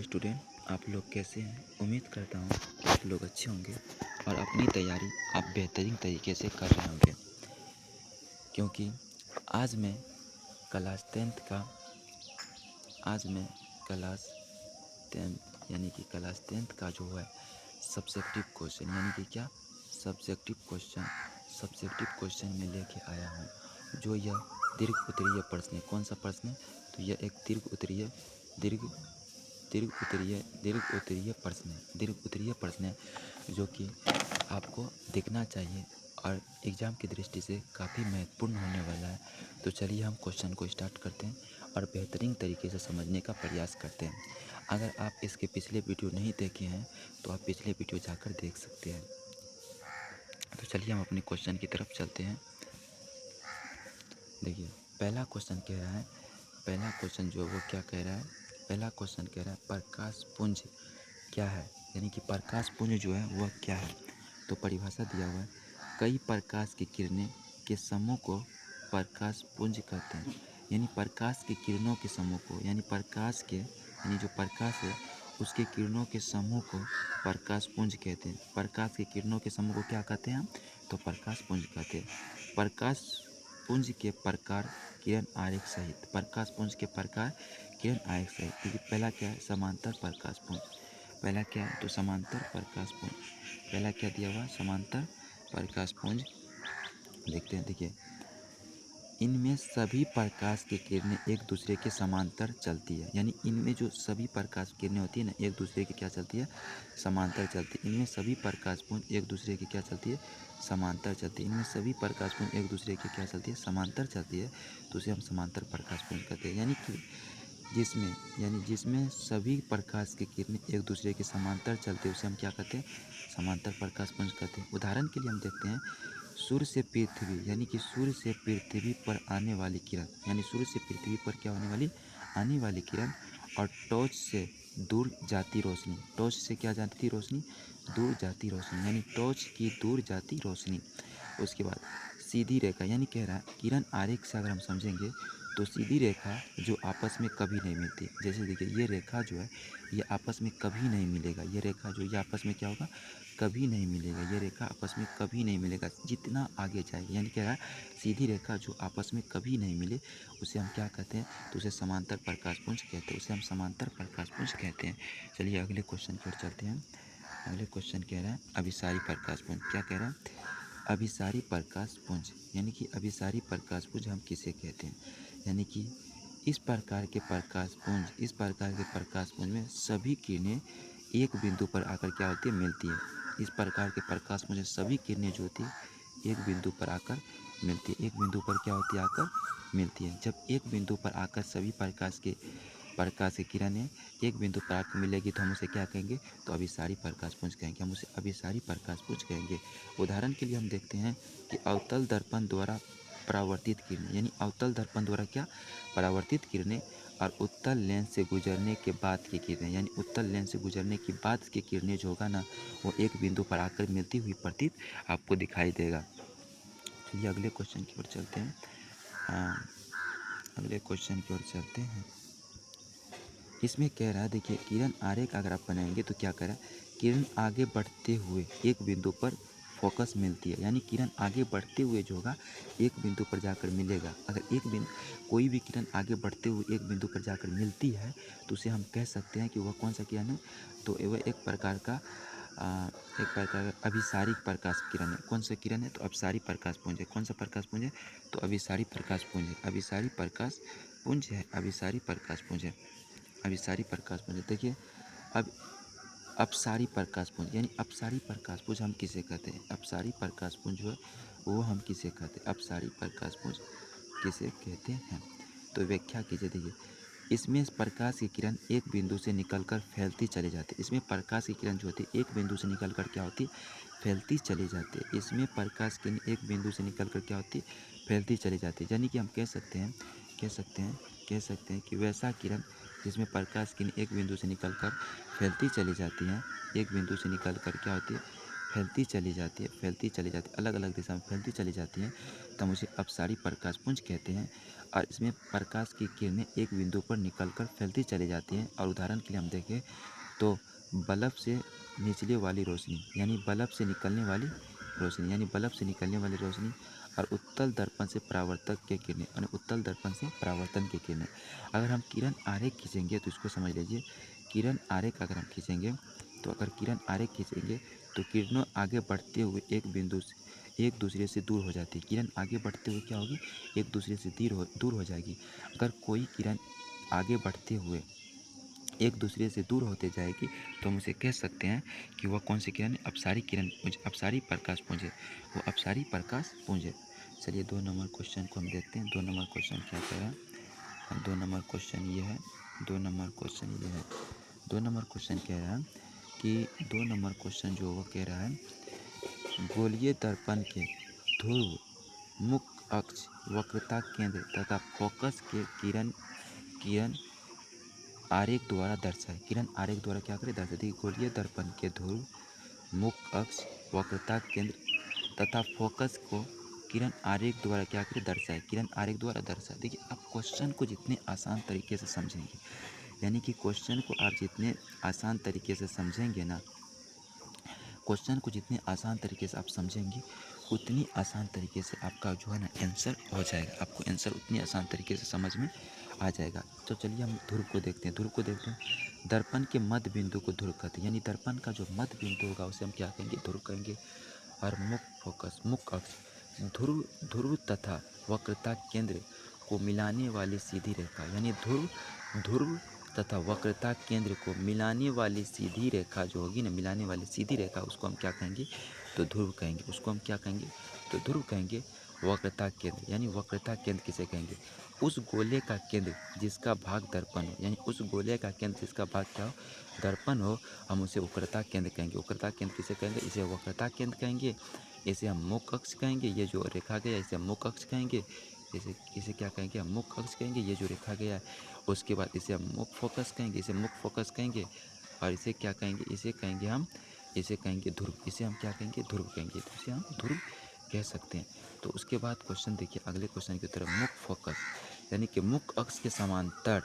Hello student, आप लोग कैसे हैं। उम्मीद करता हूँ कि आप लोग अच्छे होंगे और अपनी तैयारी आप बेहतरीन तरीके से कर रहे होंगे, क्योंकि आज मैं क्लास टेंथ का आज मैं क्लास क्लास टेंथ का जो है सब्जेक्टिव क्वेश्चन सब्जेक्टिव क्वेश्चन में लेके आया हूँ। जो यह दीर्घ उत्तरीय प्रश्न है। कौन सा प्रश्न है? तो यह एक दीर्घ उत्तरीय प्रश्न है जो कि आपको दिखना चाहिए और एग्ज़ाम की दृष्टि से काफ़ी महत्वपूर्ण होने वाला है। तो चलिए हम क्वेश्चन को स्टार्ट करते हैं और बेहतरीन तरीके से समझने का प्रयास करते हैं। अगर आप इसके पिछले वीडियो नहीं देखे हैं तो आप पिछले वीडियो जाकर देख सकते हैं। तो चलिए हम अपने क्वेश्चन की तरफ चलते हैं। देखिए, पहला क्वेश्चन जो वो क्या कह रहा है। पहला क्वेश्चन कह रहा है प्रकाश पुंज क्या है, यानी कि प्रकाश पुंज जो है वह क्या है। तो परिभाषा दिया हुआ है, कई प्रकाश की किरणें के समूह को प्रकाश पुंज कहते हैं। यानी प्रकाश की किरणों के समूह को जो प्रकाश है उसके किरणों के समूह को प्रकाश पुंज कहते हैं। प्रकाश की किरणों के समूह को क्या कहते हैं हम? तो प्रकाश पुंज कहते हैं। प्रकाश पुंज के प्रकार किरण आरेख सहित। प्रकाश पुंज के प्रकार किरण आरेख सहित। क्योंकि पहला क्या है? समांतर प्रकाश पुंज। पहला क्या है? तो समांतर प्रकाश पुंज। पहला क्या दिया हुआ? समांतर प्रकाश पुंज। देखते हैं। देखिए, इनमें सभी प्रकाश की किरणें एक दूसरे के समांतर चलती है। यानी इनमें जो सभी प्रकाश किरणें होती है ना, एक दूसरे की क्या चलती है? समांतर चलती है। इनमें सभी प्रकाश पुंज एक दूसरे की क्या चलती है? समांतर चलती है। इनमें सभी प्रकाश पुंज एक दूसरे की क्या चलती है? समांतर चलती है। तो उसे हम समांतर प्रकाश पुंज कहते हैं। जिसमें सभी प्रकाश की किरणें एक दूसरे के समांतर चलते हैं उसे हम क्या कहते हैं? समांतर प्रकाश पुंज कहते हैं। उदाहरण के लिए हम देखते हैं, सूर्य से पृथ्वी पर आने वाली किरण, यानी सूर्य से पृथ्वी पर क्या होने वाली? आने वाली किरण, और टॉर्च से दूर जाती रोशनी। टॉर्च से क्या जाती रोशनी? दूर जाती रोशनी, यानी टॉर्च की दूर जाती रोशनी। उसके बाद सीधी रेखा, यानी कह रहा है किरण आरेख से अगर हम समझेंगे तो सीधी रेखा जो आपस में कभी नहीं मिलती। जैसे देखिए, ये रेखा जो है ये आपस में कभी नहीं मिलेगा। ये आपस में क्या होगा? कभी नहीं मिलेगा। ये रेखा आपस में कभी नहीं मिलेगा जितना आगे जाएगी। यानी कह रहा है सीधी रेखा जो आपस में कभी नहीं मिले उसे हम क्या कहते हैं? तो उसे समांतर प्रकाश पुंज कहते हैं। चलिए अगले क्वेश्चन की ओर चलते हैं। अगले क्वेश्चन कह रहा है अभिसारी प्रकाश पुंज। क्या कह रहा है? अभिसारी प्रकाश पुंज, यानी कि अभिसारी प्रकाश पुंज हम किसे कहते हैं? यानी कि इस प्रकार के प्रकाश पुंज में सभी किरणें एक बिंदु पर आकर क्या होती है? मिलती है। इस प्रकार के प्रकाश पुंज में सभी किरणें जो होती है एक बिंदु पर आकर मिलती है। एक बिंदु पर क्या होती है? आकर मिलती है। जब एक बिंदु पर आकर सभी प्रकाश की किरणें एक बिंदु पर आकर मिलेगी तो हम उसे क्या कहेंगे? तो अभिसारी प्रकाश पुंज कहेंगे। हम उसे अभिसारी प्रकाश पुंज कहेंगे। उदाहरण के लिए हम देखते हैं कि अवतल दर्पण द्वारा परावर्तित किरणें, यानी अवतल दर्पण द्वारा क्या? परावर्तित किरणें, और उत्तल लेंस से गुजरने के बाद की किरणें, यानी उत्तल लेंस से गुजरने के बाद की किरणें जो होगा ना वो एक बिंदु पर आकर मिलती हुई प्रतीत आपको दिखाई देगा। चलिए अगले क्वेश्चन की ओर चलते हैं। इसमें कह रहा है, देखिए, किरण आरेख अगर आप बनाएंगे तो क्या कह रहा है? किरण आगे बढ़ते हुए एक बिंदु पर फोकस मिलती है। यानी किरण आगे बढ़ते हुए जो होगा एक बिंदु पर जाकर मिलेगा। अगर कोई भी किरण आगे बढ़ते हुए एक बिंदु पर जाकर मिलती है तो उसे हम कह सकते हैं कि वह कौन सा किरण है? तो वह एक प्रकार का अभिसारी प्रकाश किरण है। कौन सा किरण है? तो अभिसारी प्रकाश पुंज है। कौन सा प्रकाश पुंज है? तो अभिसारी प्रकाश पुंज है। अभिसारी प्रकाश पुंज है। देखिए, अब अपसारी प्रकाश पुंज, यानी अपसारी प्रकाश पुंज हम किसे कहते हैं? अपसारी प्रकाश पुंज जो है वो हम किसे कहते हैं? अपसारी प्रकाश पुंज किसे कहते हैं? तो व्याख्या कीजिए। देखिए, इसमें प्रकाश की किरण एक बिंदु से निकलकर फैलती चली जाती है। इसमें प्रकाश की किरण जो होती है एक बिंदु से निकलकर क्या होती है? फैलती चली जाती है। इसमें प्रकाश की किरण एक बिंदु से निकलकर क्या होती है? फैलती चली जाती है। यानी कि हम कह सकते हैं कि वैसा किरण जिसमें प्रकाश की किरण एक बिंदु से निकलकर फैलती चली जाती हैं, एक बिंदु से निकलकर क्या होती है? फैलती चली जाती है, अलग अलग दिशा में फैलती चली जाती हैं, तो हम उसे अपसारी प्रकाश पुंज कहते हैं। और इसमें प्रकाश की किरणें एक बिंदु पर निकलकर फैलती चली जाती हैं। और उदाहरण के लिए हम देखें तो बल्ब से निचले वाली रोशनी यानी बल्ब से निकलने वाली रोशनी और उत्तल दर्पण से परावर्तक के किरणें यानी उत्तल दर्पण से परावर्तन की किरणें। अगर हम किरण आरेख खींचेंगे तो इसको समझ लीजिए, किरण आरेख अगर हम खींचेंगे तो किरणों आगे बढ़ते हुए एक बिंदु से एक दूसरे से दूर हो जाती है। किरण आगे बढ़ते हुए क्या होगी, एक दूसरे से दूर हो जाएगी। अगर कोई किरण आगे बढ़ते हुए एक दूसरे से दूर होते जाएगी तो हम उसे कह सकते हैं कि वह कौन सी किरण है, अपसारी किरण पुंज, अपसारी प्रकाश पुंज है, वो अपसारी प्रकाश पुंज है। चलिए 2 नंबर क्वेश्चन को हम देखते हैं। 2 नंबर क्वेश्चन क्या कह रहा है, 2 नंबर क्वेश्चन ये है, 2 नंबर क्वेश्चन ये है। 2 नंबर क्वेश्चन कह रहा है कि 2 नंबर क्वेश्चन जो वो कह रहा है, गोलीय दर्पण के ध्रुव, मुख्य अक्ष, वक्रता केंद्र तथा फोकस के किरण किरण आरेख द्वारा दर्शाए। किरण आरेख द्वारा क्या करें, दर्शाए। देखिए गोलीय दर्पण के ध्रुव, मुख्य अक्ष, वक्रता केंद्र तथा फोकस को किरण आरेख द्वारा क्या करें, दर्शाए। किरण आरेख द्वारा दर्शाए। देखिए आप क्वेश्चन को जितने आसान तरीके से समझेंगे, यानी कि क्वेश्चन को आप जितने आसान तरीके से समझेंगे ना, क्वेश्चन को जितने आसान तरीके से आप समझेंगे उतनी आसान तरीके से आपका जो है ना आंसर हो जाएगा। आपको आंसर उतनी आसान तरीके से समझ में आ जाएगा। तो चलिए हम ध्रुव को देखते हैं। दर्पण के मध्य बिंदु को ध्रुव कहते हैं, यानी दर्पण का जो मध्य बिंदु होगा उसे हम क्या कहेंगे, ध्रुव कहेंगे। और मुख्य अक्ष, ध्रुव तथा वक्रता केंद्र को मिलाने वाली सीधी रेखा, यानी ध्रुव तथा वक्रता केंद्र को मिलाने वाली सीधी रेखा जो होगी ना, मिलाने वाली सीधी रेखा, उसको हम क्या कहेंगे, तो ध्रुव कहेंगे। उसको हम क्या कहेंगे, तो ध्रुव कहेंगे। वक्रता केंद्र, यानी वक्रता केंद्र किसे कहेंगे, उस गोले का केंद्र जिसका भाग दर्पण हो, यानी उस गोले का केंद्र जिसका भाग क्या हो, दर्पण हो, हम उसे वक्रता केंद्र कहेंगे। वक्रता केंद्र किसे कहेंगे, इसे वक्रता केंद्र कहेंगे। इसे हम मुख्य अक्ष कहेंगे, ये जो रेखा गया इसे हम मुख्य अक्ष कहेंगे। इसे क्या कहेंगे, हम मुख्य अक्ष कहेंगे, ये जो रेखा गया है। उसके बाद इसे हम मुख्य फोकस कहेंगे, इसे मुख्य फोकस कहेंगे। और इसे क्या कहेंगे, इसे कहेंगे ध्रुव। इसे हम क्या कहेंगे, ध्रुव कहेंगे। तो इसे हम ध्रुव कह सकते हैं। तो उसके बाद क्वेश्चन देखिए, अगले क्वेश्चन की तरफ, मुख्य फोकस, यानी कि मुख्य अक्ष के समांतर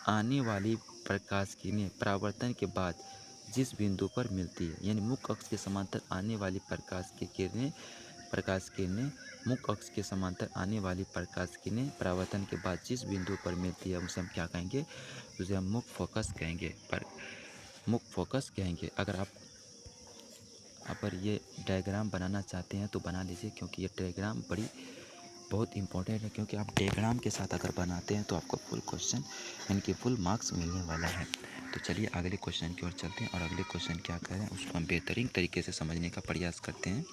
आने वाली प्रकाश किरणें परावर्तन के बाद जिस बिंदु पर मिलती है, यानी मुख्य अक्ष के समांतर आने वाली प्रकाश किरणें मुख्य अक्ष के समांतर आने वाली प्रकाश किरणें परावर्तन के बाद जिस बिंदु पर मिलती है उसे हम क्या कहेंगे, उसे हम मुख्य फोकस कहेंगे। अगर ये डायग्राम बनाना चाहते हैं तो बना लीजिए, क्योंकि ये डायग्राम बहुत इंपॉर्टेंट है, क्योंकि आप डायग्राम के साथ अगर बनाते हैं तो आपको फुल क्वेश्चन यानी कि फुल मार्क्स मिलने वाला है। तो चलिए अगले क्वेश्चन की ओर चलते हैं, और अगले क्वेश्चन क्या कह रहे हैं उसको हम बेहतरीन तरीके से समझने का प्रयास करते हैं।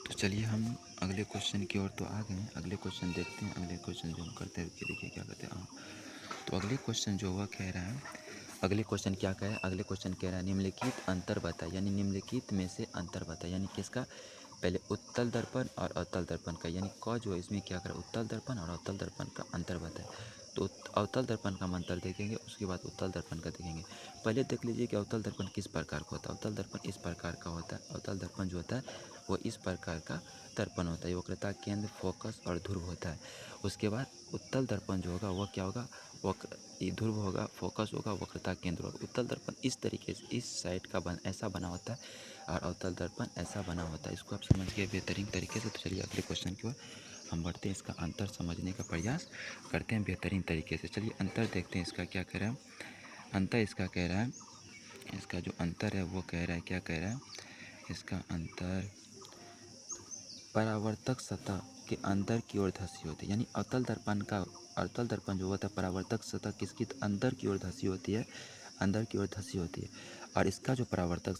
तो चलिए हम अगले क्वेश्चन की ओर तो आ गए हैं, अगले क्वेश्चन देखते हैं। अगले क्वेश्चन जो हम करते हैं, देखिए क्या कहते हैं। तो अगले क्वेश्चन जो वह कह रहा है, अगले क्वेश्चन क्या कह रहा है, अगले क्वेश्चन कह रहा है निम्नलिखित अंतर बताए, यानी निम्नलिखित में से अंतर बताए, यानी किसका, पहले उत्तल दर्पण और अवतल दर्पण का, यानी क जो है इसमें क्या करा, उत्तल दर्पण और अवतल दर्पण का अंतर बताए। तो अवतल दर्पण का हम अंतर देखेंगे, उसके बाद उत्तल दर्पण का देखेंगे। पहले देख लीजिए कि अवतल दर्पण किस प्रकार का होता है। अवतल दर्पण इस प्रकार का होता है। अवतल दर्पण जो होता है वो इस प्रकार का दर्पण होता है, वक्रता केंद्र, फोकस और ध्रुव होता है। उसके बाद उत्तल दर्पण जो होगा वह क्या होगा, ध्रुव होगा, फोकस होगा, वक्रता केंद्र होगा। उत्तल दर्पण इस तरीके से इस साइड का ऐसा बना होता है, और अवतल दर्पण ऐसा बना होता है। इसको आप समझ गए बेहतरीन तरीके से। तो चलिए अगले क्वेश्चन की ओर हम बढ़ते हैं, इसका अंतर समझने का प्रयास करते हैं बेहतरीन तरीके से। चलिए अंतर देखते हैं, इसका क्या कह रहा है। अंतर इसका कह रहा है, इसका जो अंतर है वो कह रहा है, क्या कह रहा है, इसका अंतर परावर्तक सतह के अंदर की ओर धसी होती है, यानी अवतल दर्पण जो होता है परावर्तक सतह किसकी अंदर की ओर धसी होती है, अंदर की ओर धसी होती है। और इसका जो परावर्तक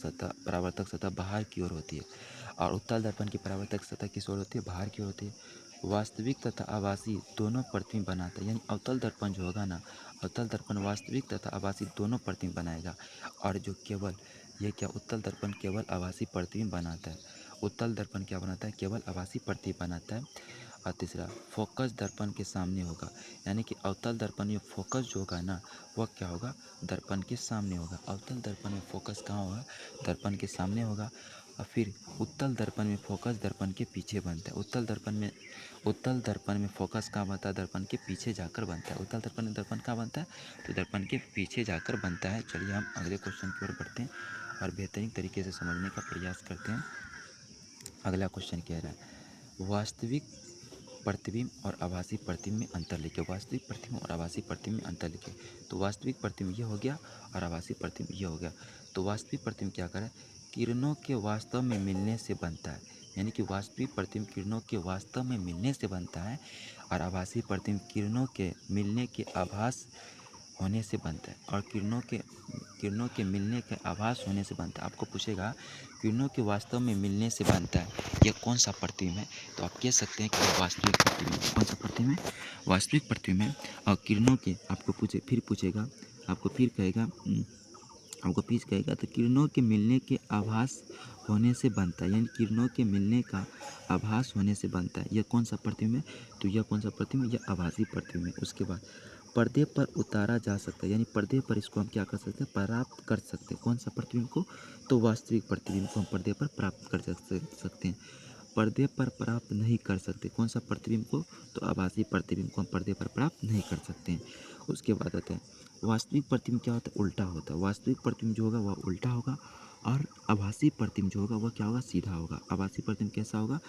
सतह बाहर की ओर होती है। और उत्तल दर्पण की परावर्तक सतह किस ओर होती है, बाहर की ओर होती है। वास्तविक तथा आभासी दोनों प्रतिबिंब बनाता है, यानी अवतल दर्पण जो होगा ना, अवतल दर्पण वास्तविक तथा आभासी दोनों प्रतिबिंब बनाएगा। और जो केवल ये क्या, उत्तल दर्पण केवल आभासी प्रतिबिंब बनाता है। उत्तल दर्पण क्या बनाता है, केवल आभासी प्रतिबिंब बनाता है। और तीसरा, फोकस दर्पण के सामने होगा, यानी कि अवतल दर्पण में फोकस जो होगा ना वह क्या होगा, दर्पण के सामने होगा। अवतल दर्पण में फोकस कहाँ होगा, दर्पण के सामने होगा। और फिर उत्तल दर्पण में फोकस दर्पण के पीछे बनता है। उत्तल दर्पण में उत्तल दर्पण में फोकस कहाँ बनता है? दर्पण के पीछे जाकर बनता है। उत्तल दर्पण में दर्पण कहाँ बनता है? तो दर्पण के पीछे जाकर बनता है। चलिए हम अगले क्वेश्चन की ओर बढ़ते हैं और बेहतरीन तरीके से समझने का प्रयास करते हैं। अगला क्वेश्चन कह रहा है वास्तविक प्रतिबिंब और आभासी प्रतिबिंब में अंतर लिखिए। वास्तविक प्रतिबिंब और आभासी प्रतिबिंब में अंतर लिखिए। तो वास्तविक प्रतिबिंब ये हो गया और आभासी प्रतिबिंब ये हो गया। तो वास्तविक प्रतिबिंब क्या करें? किरणों के वास्तव में मिलने से बनता है, यानी कि वास्तविक प्रतिबिंब किरणों के वास्तव में मिलने से बनता है और आभासी प्रतिबिंब किरणों के मिलने के आभास होने से बनता है और किरणों के मिलने के आभास होने से बनता है। आपको पूछेगा किरणों के वास्तव में मिलने से बनता है, यह कौन सा प्रतिबिंब है? तो आप कह सकते हैं कि यह वास्तविक प्रतिबिंब। कौन सा प्रतिबिंब है? वास्तविक प्रतिबिंब है। और किरणों के आपको पूछेगा, आपको फिर कहेगा तो किरणों के मिलने के आभास होने से बनता है, यानी किरणों के मिलने का आभास होने से बनता है। यह कौन सा प्रतिबिंब है? तो यह कौन सा प्रतिबिंब है? यह आभासी प्रतिबिंब है। उसके बाद पर्दे पर उतारा जा सकता है, यानी पर्दे पर इसको हम क्या कर सकते हैं? प्राप्त कर सकते हैं। कौन सा प्रतिबिंब को? तो वास्तविक प्रतिबिंब को हम पर्दे पर प्राप्त कर सकते हैं। पर्दे पर प्राप्त नहीं कर सकते कौन सा प्रतिबिंब को? तो आभासी प्रतिबिंब को हम पर्दे पर प्राप्त नहीं कर सकते हैं। उसके बाद आते हैं वास्तविक प्रतिबिंब क्या होता है? उल्टा होता है। वास्तविक प्रतिबिंब जो होगा वह उल्टा होगा और आभासी प्रतिबिंब जो होगा वह क्या होगा? सीधा होगा। आभासी प्रतिबिंब कैसा होगा?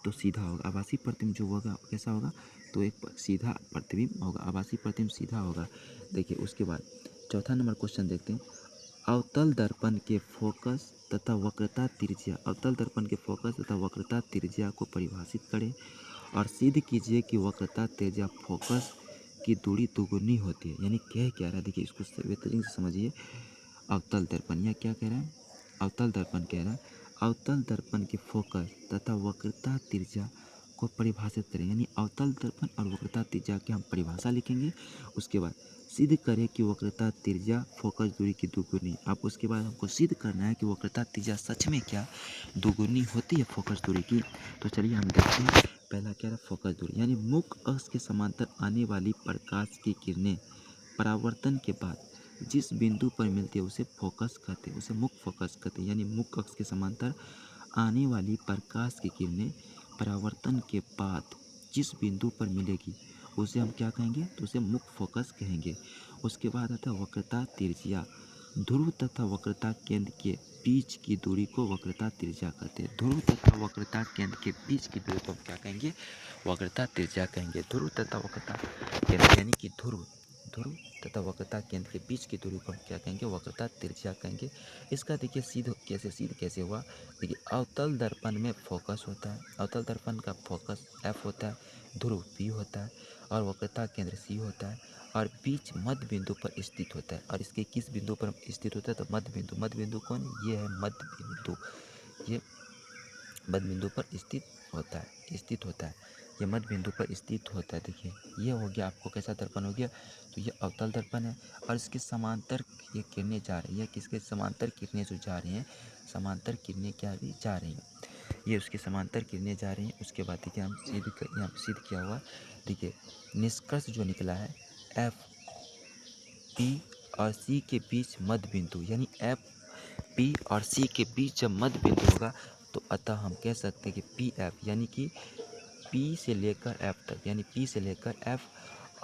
तो सीधा होगा। आभासी प्रतिबिंब जो होगा कैसा होगा? तो एक सीधा प्रतिबिंब होगा। आभासी प्रतिबिंब सीधा होगा। देखिए उसके बाद चौथा नंबर क्वेश्चन देखते हैं। अवतल दर्पण के फोकस तथा वक्रता त्रिज्या। अवतल दर्पण के फोकस तथा वक्रता त्रिज्या को परिभाषित करें और सिद्ध कीजिए कि वक्रता त्रिज्या फोकस की दूरी दोगुनी होती है। यानी कह क्या रहा है? देखिए इसको बेहतरीन से समझिए। अवतल दर्पण यह क्या कह रहा है? अवतल दर्पण कह रहा है अवतल दर्पण के फोकस तथा वक्रता त्रिज्या को परिभाषित करें, यानी अवतल दर्पण और वक्रता त्रिज्या की हम परिभाषा लिखेंगे। उसके बाद सिद्ध करें कि वक्रता त्रिज्या फोकस दूरी की दोगुनी। आप उसके बाद हमको सिद्ध करना है कि वक्रता त्रिज्या सच में क्या दोगुनी होती है फोकस दूरी की। तो चलिए हम देखते हैं। पहला क्या रहा? फोकस दूरी, यानी मुख्य अक्ष के समांतर आने वाली प्रकाश की किरणें परावर्तन के बाद जिस बिंदु पर मिलती है उसे फोकस कहते हैं, उसे मुख्य फोकस कहते हैं। यानी मुख्य अक्ष के समांतर आने वाली प्रकाश की किरणें परावर्तन के बाद जिस बिंदु पर मिलेगी उसे हम क्या कहेंगे? तो उसे मुख्य फोकस कहेंगे। उसके बाद आता है वक्रता त्रिज्या। ध्रुव तथा वक्रता केंद्र के बीच की दूरी को वक्रता त्रिज्या कहते हैं। ध्रुव तथा वक्रता केंद्र के बीच की दूरी को हम क्या कहेंगे? वक्रता त्रिज्या कहेंगे। ध्रुव तथा वक्रता केंद्र यानी कि ध्रुव तथा वक्रता केंद्र के बीच की दूरी को हम क्या कहेंगे? वक्रता त्रिज्या कहेंगे। इसका देखिए सिद्ध कैसे हुआ? देखिए अवतल दर्पण में फोकस होता है, अवतल दर्पण का फोकस F होता है, ध्रुव P होता है और वक्रता केंद्र C होता है और बीच मध्य बिंदु पर स्थित होता है। और इसके किस बिंदु पर स्थित होता है? तो मध्य बिंदु कौन? ये है मध्य बिंदु। ये मध्य बिंदु पर स्थित होता है। ये मध्य बिंदु पर स्थित होता है। देखिए ये हो गया आपको कैसा दर्पण हो गया? तो ये अवतल दर्पण है और इसके समांतर ये किरणें जा रही है। किसके समांतर किरणें जो जा रही हैं? समांतर किरणें क्या जा रही हैं? ये उसके समांतर किरणें जा रही हैं। उसके बाद देखिए हम यहाँ सिद्ध किया हुआ। देखिए निष्कर्ष जो निकला है एफ पी और सी के बीच मध्य बिंदु, यानी एफ पी और सी के बीच जब मध्य बिंदु होगा तो अतः हम कह सकते हैं कि पी एफ, यानी कि पी से लेकर एफ तक, यानी पी से लेकर एफ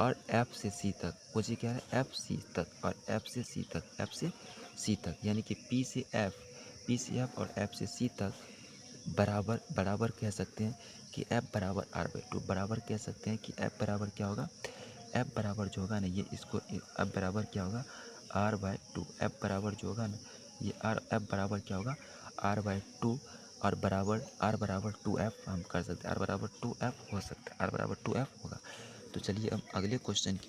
और एफ से सी तक, मुझे क्या है? एफ सी तक और एफ से सी तक, एफ से सी तक, यानी कि पी से एफ और एफ से सी तक बराबर कह सकते हैं कि एफ बराबर R/2। बराबर कह सकते हैं कि एफ बराबर क्या होगा? एफ बराबर जो होगा ना ये इसको एफ बराबर क्या होगा? R/2। एफ बराबर जो होगा ना ये एफ बराबर क्या होगा? R/2 और R बराबर 2F हम कर सकते हैं। R बराबर 2F हो सकता है, R बराबर 2F होगा। तो चलिए अब अगले क्वेश्चन की